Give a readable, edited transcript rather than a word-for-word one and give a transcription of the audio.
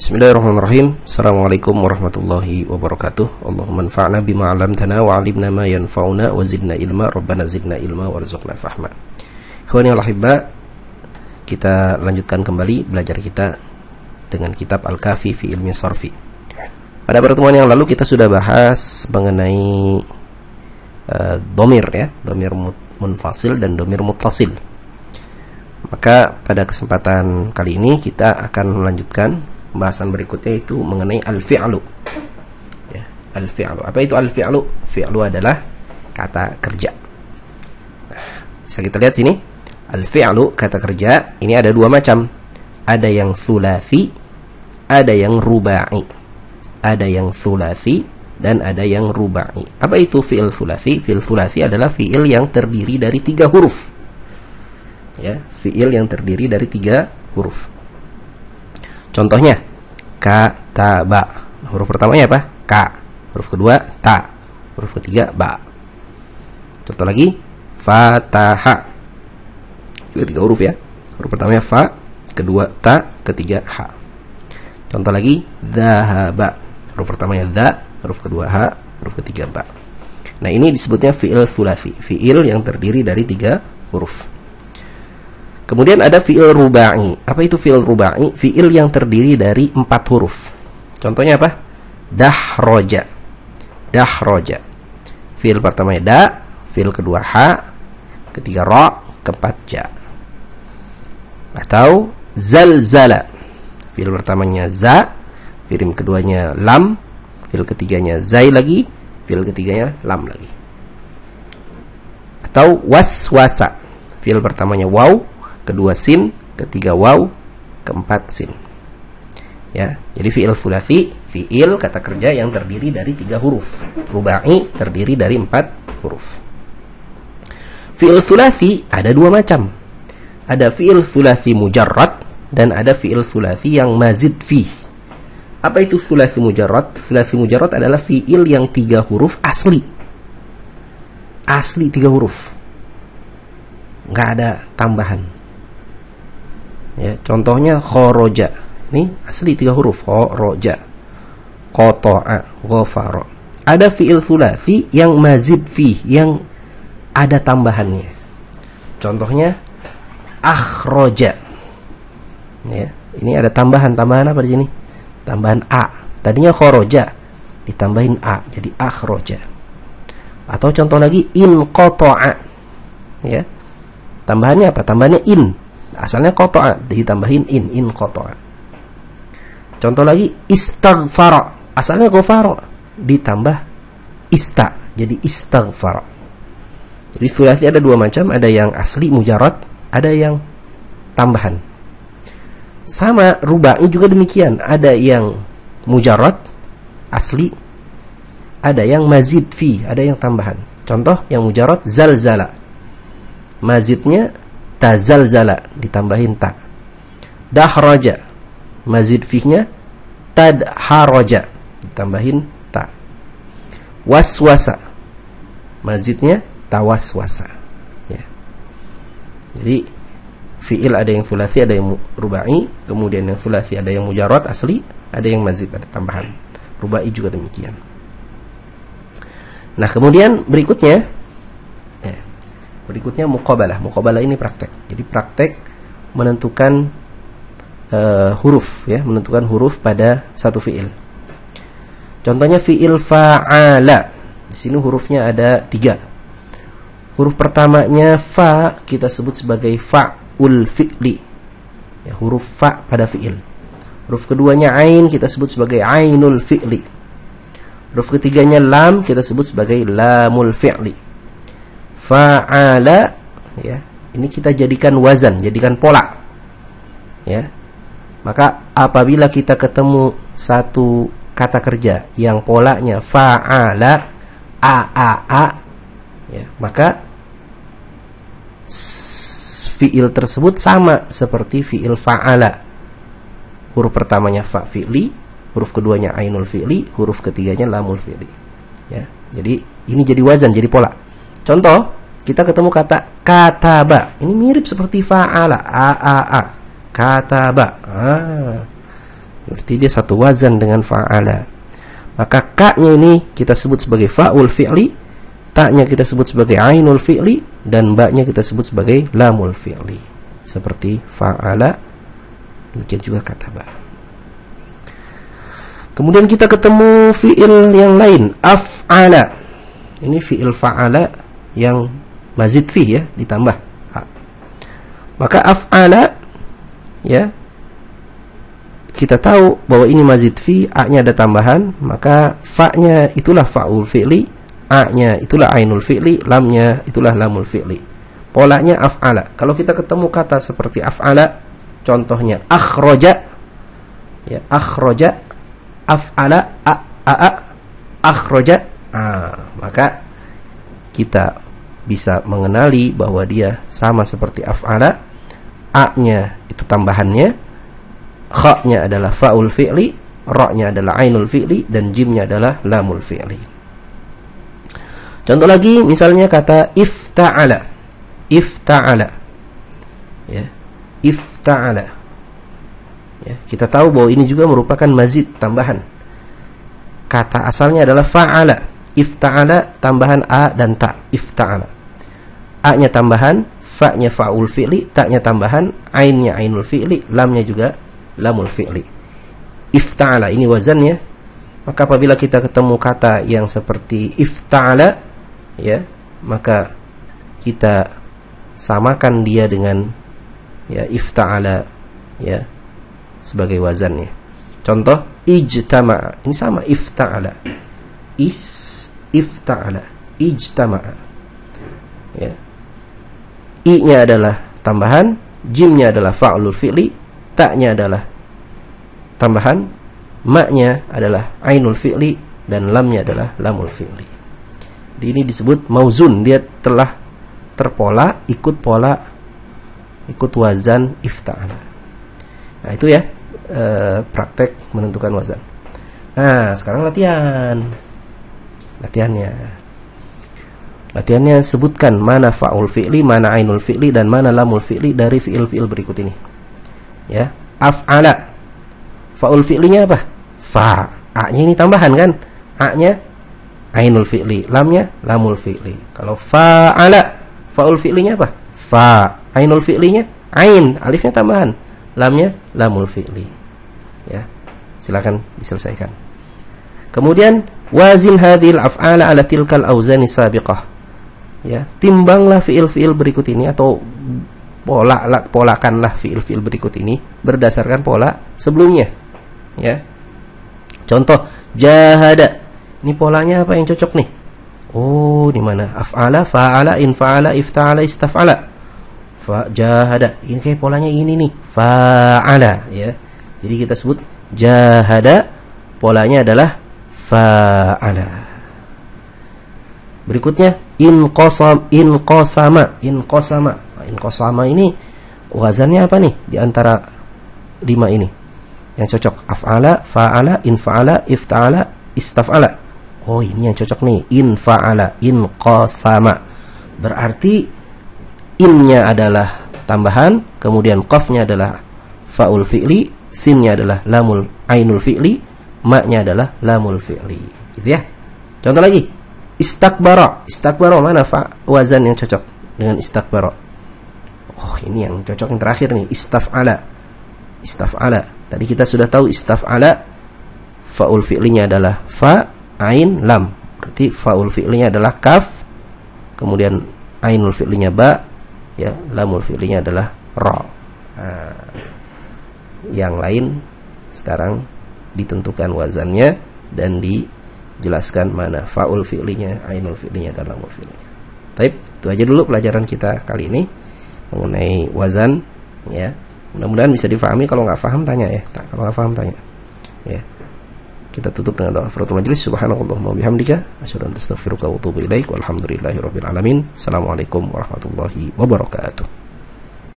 Bismillahirrahmanirrahim. Assalamualaikum warahmatullahi wabarakatuh. Allahumma anfa'na bima 'allamtana wa 'allimna ma yanfa'una wa zidna ilma. Rabbana zidna ilma warzuqna fahma. Ikhwani al-ahibba, kita lanjutkan kembali belajar kita dengan kitab Al-Kafi fi Ilmi Sarfi. Pada pertemuan yang lalu kita sudah bahas mengenai dhamir ya, dhamir munfasil dan dhamir muttasil. Maka pada kesempatan kali ini kita akan melanjutkan pembahasan berikutnya, itu mengenai al-fi'lu ya, al-fi'lu. Apa itu al-fi'lu? Fi'lu adalah kata kerja. Bisa kita lihat sini, al-fi'lu, kata kerja ini ada dua macam. Ada yang thulathi, ada yang rubai. Ada yang thulathi dan ada yang rubai. Apa itu fi'il thulathi? Fi'il thulathi adalah fi'il yang terdiri dari 3 huruf ya, fi'il yang terdiri dari 3 huruf. Contohnya kataba. Huruf pertamanya apa? Ka. Huruf kedua ta. Huruf ketiga ba. Contoh lagi fataha. 3 huruf ya. Huruf pertamanya fa, kedua ta, ketiga ha. Contoh lagi dhahaba. Huruf pertamanya dha, huruf kedua ha, huruf ketiga ba. Nah, ini disebutnya fi'il thulathi, fi'il yang terdiri dari 3 huruf. Kemudian ada fi'il rubai. Apa itu fi'il rubai? Fi'il yang terdiri dari 4 huruf. Contohnya apa? Dahroja. Dahroja. Fi'il pertamanya da, fi'il kedua ha, ketiga ra, keempat ja. Atau zalzala. Fi'il pertamanya za, fi'il keduanya lam, fi'il ketiganya zai lagi, fi'il ketiganya lam lagi. Atau waswasa. Fi'il pertamanya waw, kedua sin, ketiga waw, keempat sin. Ya, jadi fi'il thulathi, fi'il kata kerja yang terdiri dari 3 huruf. Rubai terdiri dari 4 huruf. Fi'il thulathi ada 2 macam. Ada fi'il thulathi mujarrad dan ada fi'il thulathi yang mazid fi. Apa itu thulathi mujarrad? Thulathi mujarrad adalah fi'il yang 3 huruf asli. Asli 3 huruf, nggak ada tambahan. Ya, contohnya khoroja. Ini asli 3 huruf, khoroja, qata'a, ghafara. Ada fi'il thulathi yang mazid fi, yang ada tambahannya. Contohnya akhroja. Ya, ini ada tambahan apa di sini? Tambahan a. Tadinya khoroja, ditambahin a, jadi akhroja. Atau contoh lagi inqata'a. Ya. Tambahannya apa? Tambahannya in. Asalnya qata'a, ditambahin in qata'a. Contoh lagi istaghfara. Asalnya ghafara, ditambah ista, jadi istaghfara. Jadi thulathi ada 2 macam, ada yang asli mujarrad, ada yang tambahan. Sama rubai juga demikian, ada yang mujarrad asli, ada yang mazid fi, ada yang tambahan. Contoh yang mujarrad zalzala. Mazidnya tazalzala, ditambahin ta. Dahraja, mazid fihnya tadharaja, ditambahin ta. Waswasa, mazidnya tawaswasa ya. Jadi fi'il ada yang thulathi, ada yang rubai. Kemudian yang thulathi ada yang mujarrad asli, ada yang mazid, ada tambahan. Rubai juga demikian. Nah, kemudian berikutnya muqabalah. Muqabalah ini praktek. Jadi praktek menentukan huruf ya, menentukan huruf pada satu fi'il. Contohnya fi'il fa'ala. Di sini hurufnya ada 3. Huruf pertamanya fa kita sebut sebagai fa'ul fi'li. Ya, huruf fa pada fi'il. Huruf keduanya ain kita sebut sebagai ainul fi'li. Huruf ketiganya lam kita sebut sebagai lamul fi'li. Fa'ala ya, ini kita jadikan wazan, jadikan pola ya. Maka apabila kita ketemu satu kata kerja yang polanya fa'ala a ya, maka fi'il tersebut sama seperti fi'il fa'ala. Huruf pertamanya fa fi'li, huruf keduanya ainul fi'li, huruf ketiganya lamul fi'li ya. Jadi ini jadi wazan, jadi pola. Contoh, kita ketemu kata kataba. Ini mirip seperti fa'ala, a. Kataba. Berarti dia satu wazan dengan fa'ala. Maka ka-nya ini kita sebut sebagai fa'ul fi'li, ta-nya kita sebut sebagai ainul fi'li, dan ba-nya kita sebut sebagai lamul fi'li. Seperti fa'ala, demikian juga kataba. Kemudian kita ketemu fi'il yang lain, af'ala. Ini fi'il fa'ala yang mazid fi ya, ditambah ha. Maka af'ala ya, kita tahu bahwa ini mazid fi, a-nya ada tambahan, maka fa-nya itulah fa'ul fi'li, a-nya itulah ainul fi'li, lamnya itulah lamul fi'li. Polanya af'ala. Kalau kita ketemu kata seperti af'ala, contohnya akhraja ya, akhraja, af'ala, akhraja, maka kita bisa mengenali bahwa dia sama seperti af'ala. A-nya itu tambahannya, kha-nya adalah fa'ul fi'li, ra-nya adalah ainul fi'li, dan jimnya adalah lamul fi'li. Contoh lagi, misalnya kata ifta'ala. Ifta'ala ya, ifta'ala ya, kita tahu bahwa ini juga merupakan mazid, tambahan. Kata asalnya adalah fa'ala. Ifta'ala tambahan a dan ta, ifta'ala. A-nya tambahan, fa-nya fa'ul fi'li, ta-nya tambahan, ainnya ainul fi'li, lamnya juga lamul fi'li. Ifta'ala ini wazannya. Maka apabila kita ketemu kata yang seperti ifta'ala ya, maka kita samakan dia dengan ya ifta'ala ya sebagai wazannya. Contoh ijtama'a, ini sama ifta'ala. Ifta'ala, ijtama'a ya. I-nya adalah tambahan, jimnya adalah fa'ulul fi'li, ta-nya adalah tambahan, ma-nya adalah ainul fi'li, dan lamnya adalah lamul fi'li. Ini disebut mauzun, dia telah terpola, ikut pola, ikut wazan ifta'ala. Nah itu ya praktek menentukan wazan. Nah sekarang latihannya sebutkan mana fa'ul fi'li, mana ainul fi'li, dan mana lamul fi'li dari fi'il-fi'il berikut ini ya. Af'ala, fa'ul fi'linya apa? Fa, a-nya ini tambahan kan, a-nya ainul fi'li, lamnya lamul fi'li. Kalau fa'ala, fa'ul fi'linya apa? Fa, ainul fi'linya ain, alifnya tambahan, lamnya lamul fi'li ya. Silakan diselesaikan. Kemudian wazin hadhil af'ala ala tilkal auzani sabiqah ya, timbanglah fi'il-fi'il berikut ini, atau polakanlah fi'il-fi'il berikut ini berdasarkan pola sebelumnya ya. Contoh jahada, ini polanya apa yang cocok nih? Oh, di mana? Af'ala, fa'ala, infa'ala, ifta'ala, istaf'ala. Jahada, ini kayak polanya ini nih, fa'ala ya. Jadi kita sebut jahada, polanya adalah fa'ala. Berikutnya inqasama. Inqasama ini wazannya apa nih di antara 5 ini yang cocok? Af'ala, fa'ala, infa'ala, ifta'ala, istaf'ala. Oh, ini yang cocok nih, infa'ala, inqasama. Berarti innya adalah tambahan, kemudian qafnya adalah fa'ul fi'li, sinnya adalah lamul ainul fi'li, ma-nya adalah lamul fi'li. Gitu ya. Contoh lagi, istakbara. Istakbara mana wazan yang cocok dengan istakbara? Oh, ini yang cocok yang terakhir nih, istaf'ala. Istaf'ala. Tadi kita sudah tahu istaf'ala fa'ul fi'linya adalah fa, ain, lam. Berarti fa'ul fi'linya adalah kaf, kemudian ainul fi'linya ba, ya, lamul fi'linya adalah ra. Nah, yang lain sekarang ditentukan wazannya dan dijelaskan mana fa'ul fi'linya, ainul fi'linya, dan lamul fi'linya. Baik, itu aja dulu pelajaran kita kali ini mengenai wazan ya. Mudah-mudahan bisa difahami. Kalau nggak paham tanya ya. Kalau nggak paham tanya ya. Kita tutup dengan doa kafaratul majelis. Subhanakallahumma wa bihamdika asyhadu an la ilaha illa anta astaghfiruka wa atubu ilaik. Walhamdulillahirabbil alamin. Assalamualaikum warahmatullahi wabarakatuh.